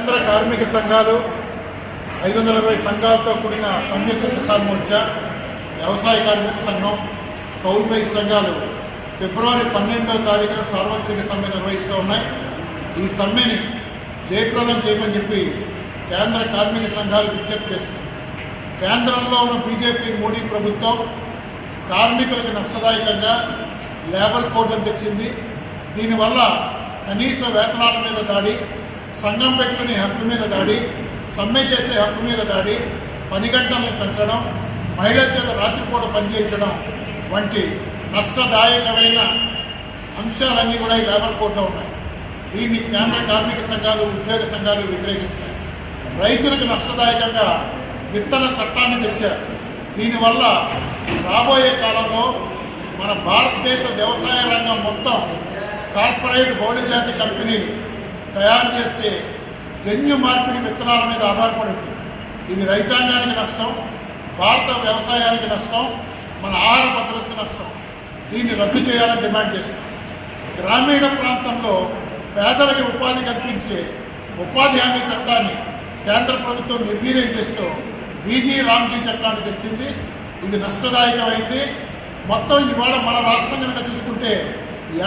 కేంద్ర కార్మిక సంఘాలు 520 సంఘాలతో కూడిన సంయుక్త కిసాన్ మోర్చా, వ్యవసాయ కార్మిక సంఘం, కౌలు రైతు సంఘాలు ఫిబ్రవరి 12వ తారీఖున సార్వత్రిక సమ్మె నిర్వహిస్తూ ఉన్నాయి. ఈ సమ్మెని జయప్రదం చేయమని చెప్పి కేంద్ర కార్మిక సంఘాలు విజ్ఞప్తి చేస్తున్నాయి. కేంద్రంలో ఉన్న బీజేపీ మోడీ ప్రభుత్వం కార్మికులకు నష్టదాయకంగా లేబర్ కోడ్లను తెచ్చింది. దీనివల్ల కనీస వేతనాల మీద దాడి, సంఘం పెట్టుకునే హక్కు మీద దాడి, సమ్మె చేసే హక్కు మీద దాడి, పని గంటలను పెంచడం, మహిళల చేత రాత్రిపూట పనిచేయించడం వంటి నష్టదాయకమైన అంశాలన్నీ కూడా ఈ లేబర్ కోడ్లో ఉన్నాయి. దీన్ని కేంద్ర కార్మిక సంఘాలు, ఉద్యోగ సంఘాలు వ్యతిరేకిస్తాయి. రైతులకు నష్టదాయకంగా విత్తన చట్టాన్ని తెచ్చారు. దీనివల్ల రాబోయే కాలంలో మన భారతదేశ వ్యవసాయ రంగం మొత్తం కార్పొరేట్ బహుళజాతి కంపెనీలు తయారు చేసే జన్యు మార్పిడి విత్తనాల మీద ఆధారపడి ఉంటుంది. ఇది రైతాంగానికి నష్టం, భారత వ్యవసాయానికి నష్టం, మన ఆహార భద్రతకు నష్టం. దీన్ని రద్దు చేయాలని డిమాండ్ చేస్తాం. గ్రామీణ ప్రాంతంలో పేదలకు ఉపాధి కల్పించే ఉపాధి హామీ చట్టాన్ని కేంద్ర ప్రభుత్వం నిర్వీర్యం చేస్తూ బీజీ రామ్జీ చట్టాన్ని తెచ్చింది. ఇది నష్టదాయకమైంది. మొత్తం ఇవాళ మన రాష్ట్రం కనుక చూసుకుంటే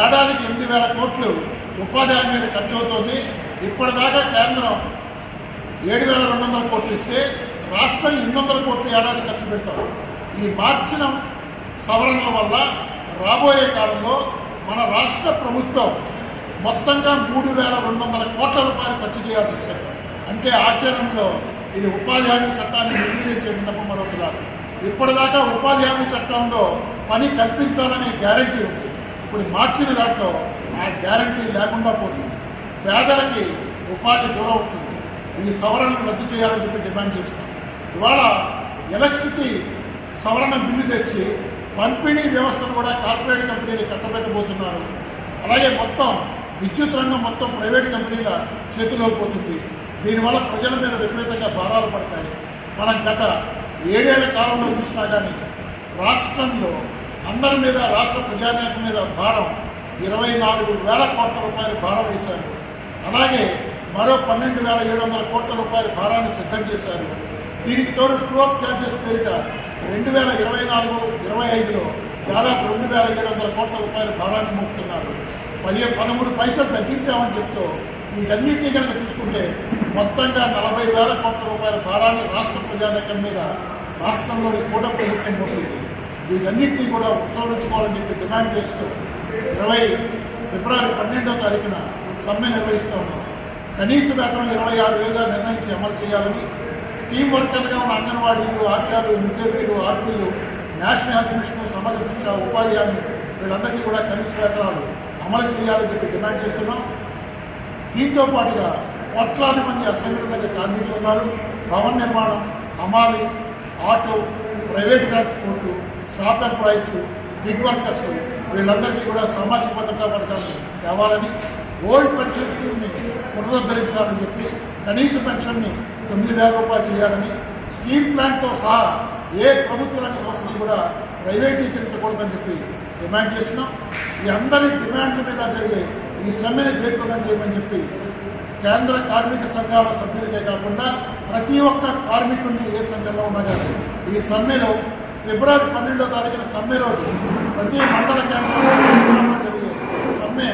ఏడాదికి 8,000 కోట్లు ఉపాధి హామీ మీద ఖర్చు అవుతుంది. ఇప్పటిదాకా కేంద్రం 7,200 కోట్లు ఇస్తే రాష్ట్రం 800 కోట్లు ఏడాది ఖర్చు పెడతారు. ఈ మార్చిన సవరణల వల్ల రాబోయే కాలంలో మన రాష్ట్ర ప్రభుత్వం మొత్తంగా 3,200 కోట్ల రూపాయలు ఖర్చు చేయాల్సి వస్తుంది. అంటే ఆచరణలో ఇది ఉపాధి హామీ చట్టాన్ని నిర్వీర్యం చేయడం తప్ప మరొకటి కాదు. ఇప్పటిదాకా ఉపాధి హామీ చట్టంలో పని కల్పించాలనే గ్యారంటీ ఉంది. ఇప్పుడు మార్చిన దాంట్లో ఆ గ్యారంటీ లేకుండా పోతుంది. పేదలకి ఉపాధి దూరం అవుతుంది. ఈ సవరణను రద్దు చేయాలని చెప్పి డిమాండ్ చేస్తున్నాం. ఇవాళ ఎలక్ట్రిసిటీ సవరణ బిల్లు తెచ్చి పంపిణీ వ్యవస్థను కూడా కార్పొరేట్ కంపెనీలు కట్టబెట్టబోతున్నారు. అలాగే మొత్తం విద్యుత్ రంగం మొత్తం ప్రైవేట్ కంపెనీల చేతిలో పోతుంది. దీనివల్ల ప్రజల మీద విపరీతంగా భారాలు పడతాయి. మనం గత 7 ఏళ్ల కాలంలో చూసినా కానీ రాష్ట్రంలో అందరి మీద, రాష్ట్ర ప్రజానేకం మీద భారం 24,000 కోట్ల రూపాయలు భారం వేశారు. అలాగే మరో 12,700 కోట్ల రూపాయల భారాన్ని సిద్ధం చేశారు. దీనికి తోడు ట్రూ-అప్ ఛార్జెస్ పేరిట 2024-25లో దాదాపు 2,700 కోట్ల రూపాయల భారాన్ని మోపుతున్నారు. 13 పైసలు తగ్గించామని చెప్తూ వీటన్నింటినీ కనుక చూసుకుంటే మొత్తంగా 40,000 కోట్ల రూపాయల భారాన్ని రాష్ట్ర ప్రజానేకం మీద రాష్ట్రంలోని కూటమి ప్రభుత్వం మోపుతుంది. వీటన్నింటినీ కూడా ఉపసంహరించుకోవాలని చెప్పి డిమాండ్ చేస్తూ ఫిబ్రవరి 12వ తారీఖున సమ్మె నిర్వహిస్తూ ఉన్నాం. కనీస వేతనం 26,000గా నిర్ణయించి అమలు చేయాలని, స్కీమ్ వర్కర్లుగా ఉన్న అంగన్వాడీలు, ఆశాలు, మిడ్ డే మీలు, ఆర్పీలు, National Health Mission, Samagra Shiksha, ఉపాధి హామీ వీళ్ళందరికీ కూడా కనీస వేతనాలు అమలు చేయాలని చెప్పి డిమాండ్ చేస్తున్నాం. దీంతో పాటుగా కోట్లాది మంది అసంఘటిత కార్మికులు ఉన్నారు. భవన నిర్మాణం, హమాలి, auto, private transport, shop employees, gig workers వీళ్ళందరికీ కూడా సామాజిక భద్రతా పథకాన్ని తేవాలని, ఓల్డ్ పెన్షన్ స్కీమ్ని పునరుద్ధరించాలని చెప్పి కనీస పెన్షన్ని 9,000 రూపాయలు చేయాలని, స్టీల్ ప్లాంట్తో సహా ఏ ప్రభుత్వ రంగ సంస్థలు కూడా ప్రైవేటీకరించకూడదని చెప్పి డిమాండ్ చేస్తున్నాం. ఈ అందరి డిమాండ్ల మీద జరిగే ఈ సమ్మెని జయప్రదం చేయమని చెప్పి కేంద్ర కార్మిక సంఘాల సభ్యులకే కాకుండా ప్రతి ఒక్క కార్మికుడిని ఏ సంఘంలో ఉన్నా కానీ ఈ సమ్మెలో ఫిబ్రవరి 12వ తారీఖున సమ్మె రోజు ప్రతి మండల కేంద్రంలో జరిగే సమ్మె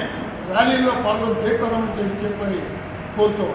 ర్యాలీల్లో పాల్గొని జయప్రదం చెప్పి కోరుతూ